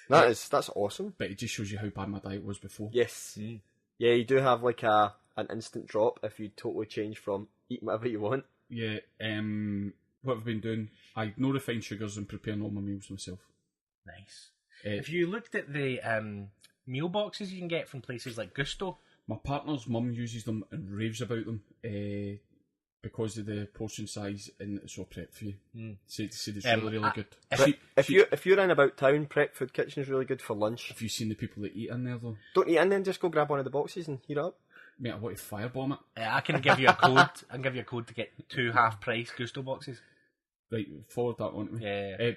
That's awesome. But it just shows you how bad my diet was before. Yes. Yeah, you do have like an instant drop if you totally change from eating whatever you want. Yeah. What I've been doing, I no refined sugars and preparing all my meals myself. Nice. If you looked at the meal boxes you can get from places like Gusto, My partner's mum uses them and raves about them because of the portion size and it's all prep for you. Said it's really good. If you're in about town, Prep Food Kitchen is really good for lunch. Have you seen the people that eat in there though? Don't eat in then, just go grab one of the boxes and heat it up. Mate, I want to firebomb it. I can give you a code. I can give you a code to get 2 half-price Gusto boxes. Right, forward that on to me. Yeah.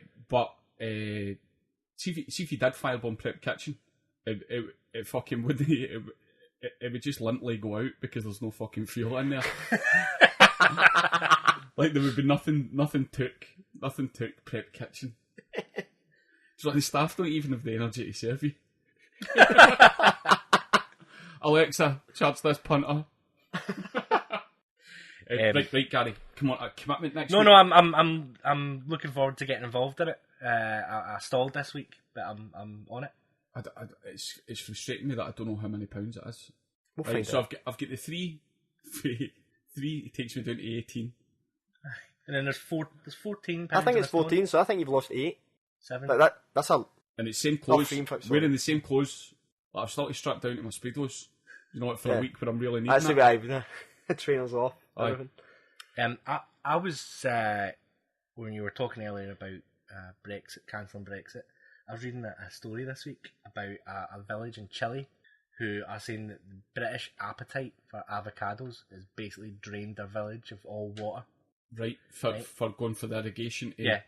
See if you did firebomb Prep Kitchen, it fucking wouldn't. It would just limply go out because there's no fucking fuel in there. Like there would be nothing took Prep Kitchen. So the staff don't even have the energy to serve you. Alexa, charge this punter. Right, Gary, come on, a commitment next week. No, I'm looking forward to getting involved in it. I stalled this week, but I'm on it. It's frustrating me that I don't know how many pounds it is. We'll Right, find so out. I've got the 3. 3 takes me down to 18. And then there's 14 I think it's 14, so I think you've lost 8. 7. But that's a... And it's same clothes. 3 in fact, sorry. Wearing the same clothes. Like, I've started strapped down to my Speedos. You know, for Yeah. a week when I'm really needing That's the it. way I've trainers off. Aye. Everything. I was when you were talking earlier about Brexit, cancelling Brexit. I was reading a story this week about a village in Chile who are saying that the British appetite for avocados has basically drained their village of all water. Right, for going for the irrigation. Yeah,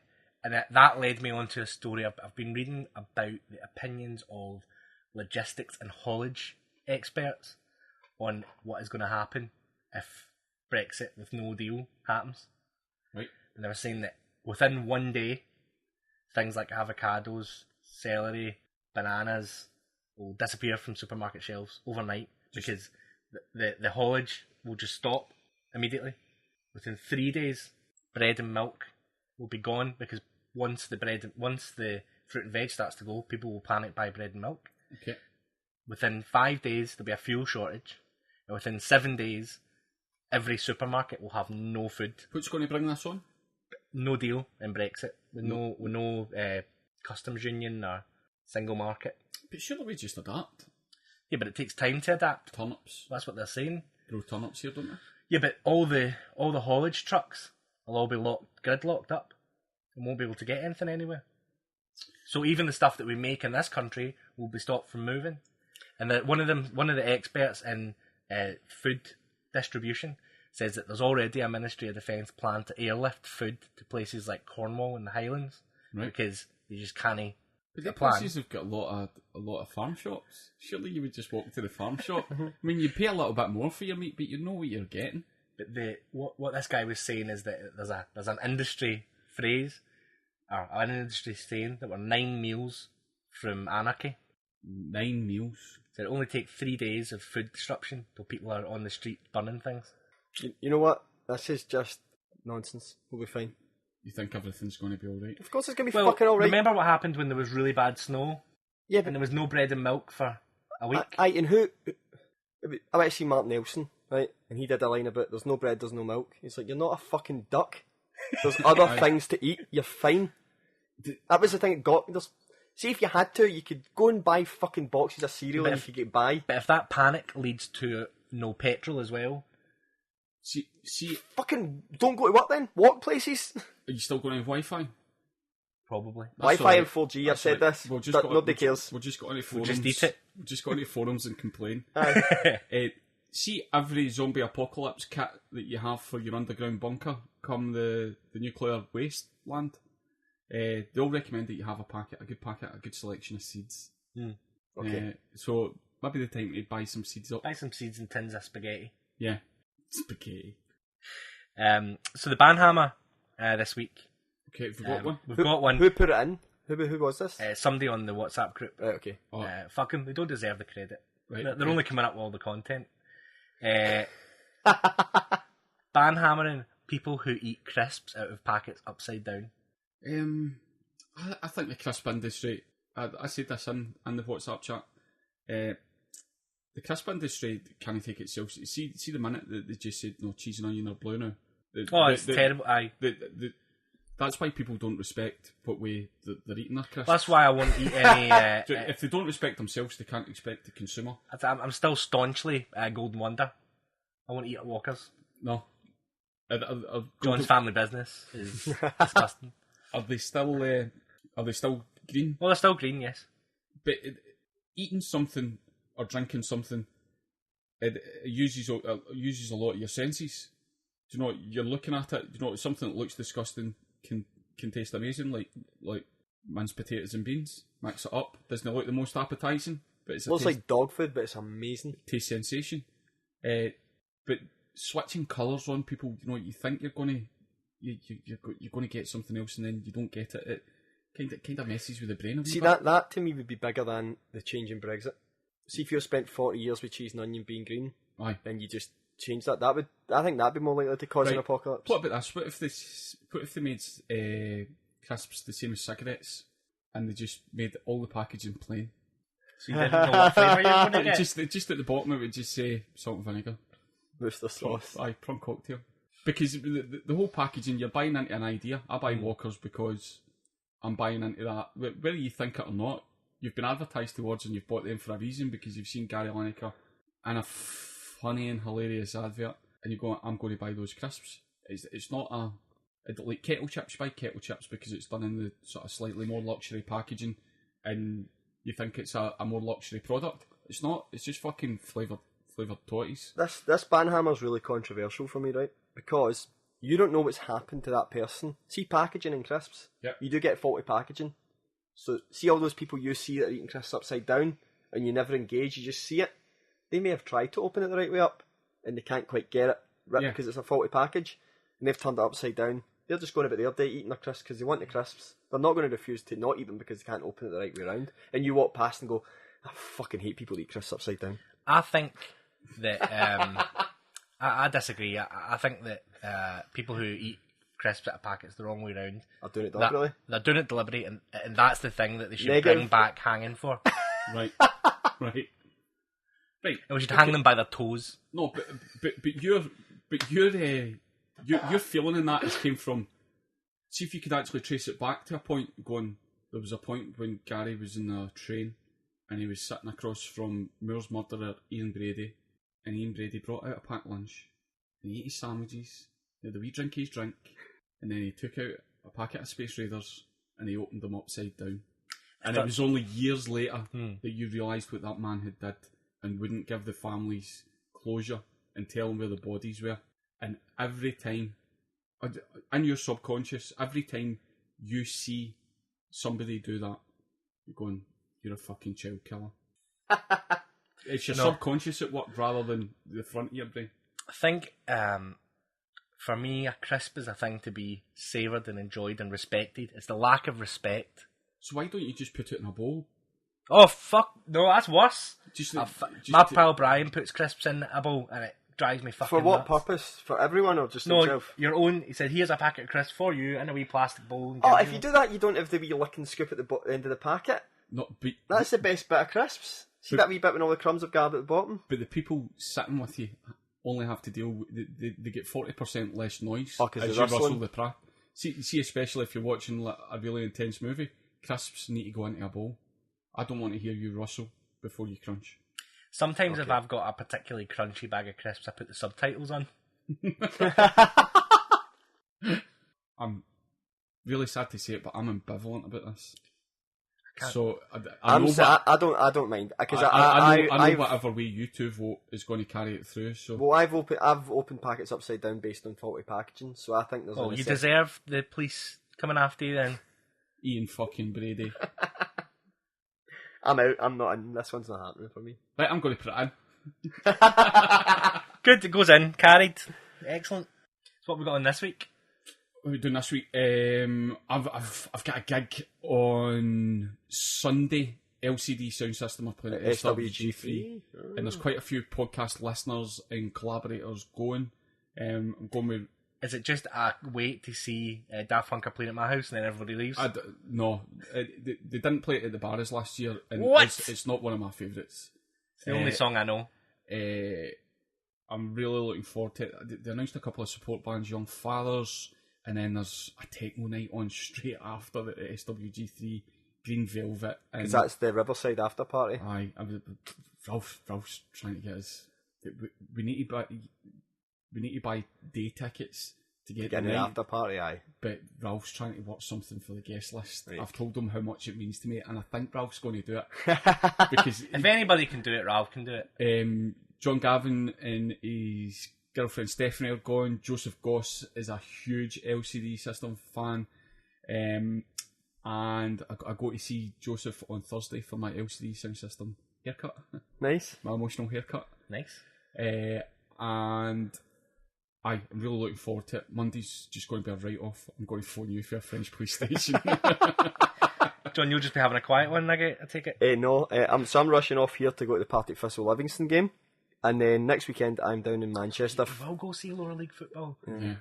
and that led me on to a story. I've been reading about the opinions of logistics and haulage experts on what is going to happen if Brexit with no deal happens. Right. And they were saying that within one day, things like avocados, celery, bananas will disappear from supermarket shelves overnight because the haulage will just stop immediately. Within 3 days, bread and milk will be gone because once the fruit and veg starts to go, people will panic buy bread and milk. Okay. Within 5 days, there'll be a fuel shortage. And within 7 days, every supermarket will have no food. Who's going to bring this on? No deal in Brexit. With no customs union or single market. But surely we just adapt. Yeah, but it takes time to adapt. Turnips. That's what they're saying. Grow turnips here, don't they? Yeah, but all the haulage trucks will all be gridlocked up and won't be able to get anything anywhere. So even the stuff that we make in this country will be stopped from moving. And one of the experts in food distribution says that there's already a Ministry of Defence plan to airlift food to places like Cornwall and the Highlands because you just can't. But the places have got a lot of farm shops. Surely you would just walk to the farm shop. I mean, you pay a little bit more for your meat, but you know what you're getting. But what this guy was saying is that there's an industry phrase or an industry saying that we're 9 meals from anarchy. 9 meals. So it only take 3 days of food disruption till people are on the street burning things. You know what? This is just nonsense. We'll be fine. You think everything's going to be alright? Of course it's going to be fucking alright. Remember what happened when there was really bad snow? Yeah, and there was no bread and milk for a week? And who... I went to see Mark Nelson, right? And he did a line about there's no bread, there's no milk. He's like, you're not a fucking duck. There's other things to eat. You're fine. That was the thing it got me. See, if you had to, you could go and buy fucking boxes of cereal and you could get by. But if that panic leads to no petrol as well... See, fucking don't go to work then. Walk places. Are you still going to have Wi-Fi? Probably. Wi-Fi and 4G. I've said this. Nobody cares. We'll just go on the forums. We'll just eat it. We'll just go on the forums and complain. See every zombie apocalypse kit that you have for your underground bunker come the nuclear wasteland. They'll recommend that you have a good selection of seeds. Okay. So maybe the time to buy some seeds up. Buy some seeds and tins of spaghetti. Yeah. Spaghetti. So the Banhammer this week. Okay, we've got one. We've got one. Who put it in? Who was this? Somebody on the WhatsApp group. Right, okay. Fuck them. They don't deserve the credit. Right, they're only coming up with all the content. Banhammering people who eat crisps out of packets upside down. I think the crisp industry. I said this in the WhatsApp chat. The crisp industry can't take itself. See the minute that they just said no cheese and onion are blue now. It's terrible. Aye. That's why people don't respect what way they're eating their crisps. That's why I won't eat any... if they don't respect themselves, they can't expect the consumer. I'm still staunchly Golden Wonder. I won't eat at Walker's. No. John's family business is disgusting. Are they still green? Well, they're still green, yes. But eating something or drinking something, it uses a lot of your senses. Do you know, you're looking at it, you know, something that looks disgusting can taste amazing, like minced potatoes and beans. Mix it up. Doesn't look the most appetising, but it's like dog food, but it's amazing. Taste sensation. But switching colours on people, you know, you think you're gonna get something else, and then you don't get it. It kind of messes with the brain. See, that to me would be bigger than the change in Brexit. See, if you've spent 40 years with cheese and onion being green, then you just change that. I think that'd be more likely to cause an apocalypse. What about this? What if they made crisps the same as cigarettes, and they just made all the packaging plain? So you didn't know what flavour you were going to get? Just at the bottom it would just say salt and vinegar. Worcester sauce. Plum cocktail. Because the whole packaging, you're buying into an idea. I buy Walkers because I'm buying into that. Whether you think it or not, you've been advertised towards and you've bought them for a reason because you've seen Gary Lineker in a funny and hilarious advert and you go, I'm going to buy those crisps. It's not like kettle chips. You buy kettle chips because it's done in the sort of slightly more luxury packaging and you think it's a more luxury product. It's not. It's just fucking flavoured totties. This Banhammer's really controversial for me, right? Because you don't know what's happened to that person. See packaging in crisps? Yep. You do get faulty packaging. So see all those people you see that are eating crisps upside down and you never engage, you just see it. They may have tried to open it the right way up and they can't quite get it because it's a faulty package and they've turned it upside down. They're just going about their day eating their crisps because they want the crisps. They're not going to refuse to not eat them because they can't open it the right way around. And you walk past and go, I fucking hate people that eat crisps upside down. I think that... I disagree. I think that people who eat crisps out of packets the wrong way around are doing it deliberately. They're doing it deliberately, and that's the thing that they should bring back hanging for. Right. And we should hang them by their toes. No, but your feeling in that came from. See if you could actually trace it back to a point. Going, there was a point when Gary was in a train and he was sitting across from Moore's murderer Ian Brady. And Ian Brady brought out a packed lunch, and he ate his sandwiches, he had a wee drink his drink, and then he took out a packet of Space Raiders, and he opened them upside down. And it was only years later that you realised what that man had did, and wouldn't give the families closure, and tell them where the bodies were. And every time, in your subconscious, every time you see somebody do that, you're going, you're a fucking child killer. It's your subconscious at work rather than the front of your brain. I think, for me, a crisp is a thing to be savoured and enjoyed and respected. It's the lack of respect. So why don't you just put it in a bowl? Oh, fuck. No, that's worse. My to- pal Brian puts crisps in a bowl and it drives me fucking For what nuts. purpose? For everyone or just No, himself? your own. He said, here's a packet of crisps for you in a wee plastic bowl. Oh, if you do that, you don't have the wee lick and scoop at the end of the packet. That's the best bit of crisps. See that wee bit when all the crumbs have gathered at the bottom? But the people sitting with you only have to deal with... They get 40% less noise as you rustle rustle the prac. See, especially if you're watching like, a really intense movie, crisps need to go into a bowl. I don't want to hear you rustle before you crunch. Sometimes if I've got a particularly crunchy bag of crisps, I put the subtitles on. I'm really sad to say it, but I'm ambivalent about this. So I don't mind because I know whatever way you two vote is going to carry it through. So well, I've opened packets upside down based on faulty packaging. So I think there's. Oh, you deserve the police coming after you then. Ian fucking Brady. I'm out. I'm not in. This one's not happening for me. Right, I'm going to put it in. Good, it goes in. Carried. Excellent. So what we got on this week? What are we doing this week? I've got a gig on Sunday. LCD sound system. I'm playing at SWG3, and there's quite a few podcast listeners and collaborators going. I'm going with. Is it just a wait to see Daft Punk are playing at my house and then everybody leaves? No, they didn't play it at the Barras last year, and what? It's not one of my favourites. It's the only song I know. I'm really looking forward to it. They announced a couple of support bands, Young Fathers, and then there's a techno night on straight after the SWG3, Green Velvet. Because that's the Riverside after party. Aye, Ralph's trying to get us. We need to buy day tickets to get in the after party. Aye, but Ralph's trying to work something for the guest list. Right. I've told him how much it means to me, and I think Ralph's going to do it because if anybody can do it, Ralph can do it. John Gavin and his girlfriend Stephanie are going. Joseph Goss is a huge LCD System fan, and I go to see Joseph on Thursday for my LCD Sound System haircut. Nice, my emotional haircut. Nice, and I'm really looking forward to it. Monday's just going to be a write-off. I'm going to phone you for a French police station. John, you'll just be having a quiet one, I take it? No, I'm rushing off here to go to the Partick Thistle Livingston game. And then next weekend I'm down in Manchester. We'll go see lower league football. Yeah.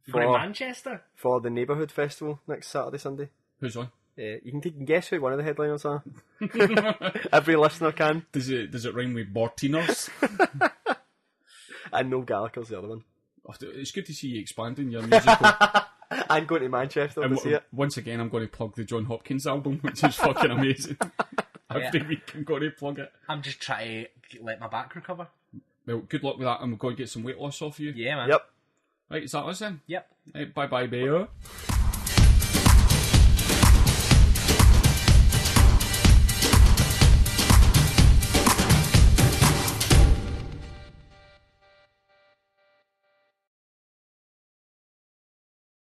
You're going to Manchester? For the Neighbourhood Festival next Saturday, Sunday. Who's on? You can guess who one of the headliners are. Every listener can. Does it rhyme with Bortinos? And Noel Gallagher's the other one. It's good to see you expanding your musical. I'm going to Manchester to see it. Once again, I'm going to plug the John Hopkins album, which is fucking amazing. Every week I'm going to plug it. I'm just trying to let my back recover. Well, good luck with that, and we're going to get some weight loss off you. Yeah, man. Yep. Right, is that us then? Yep. Right, bye-bye, Bayo.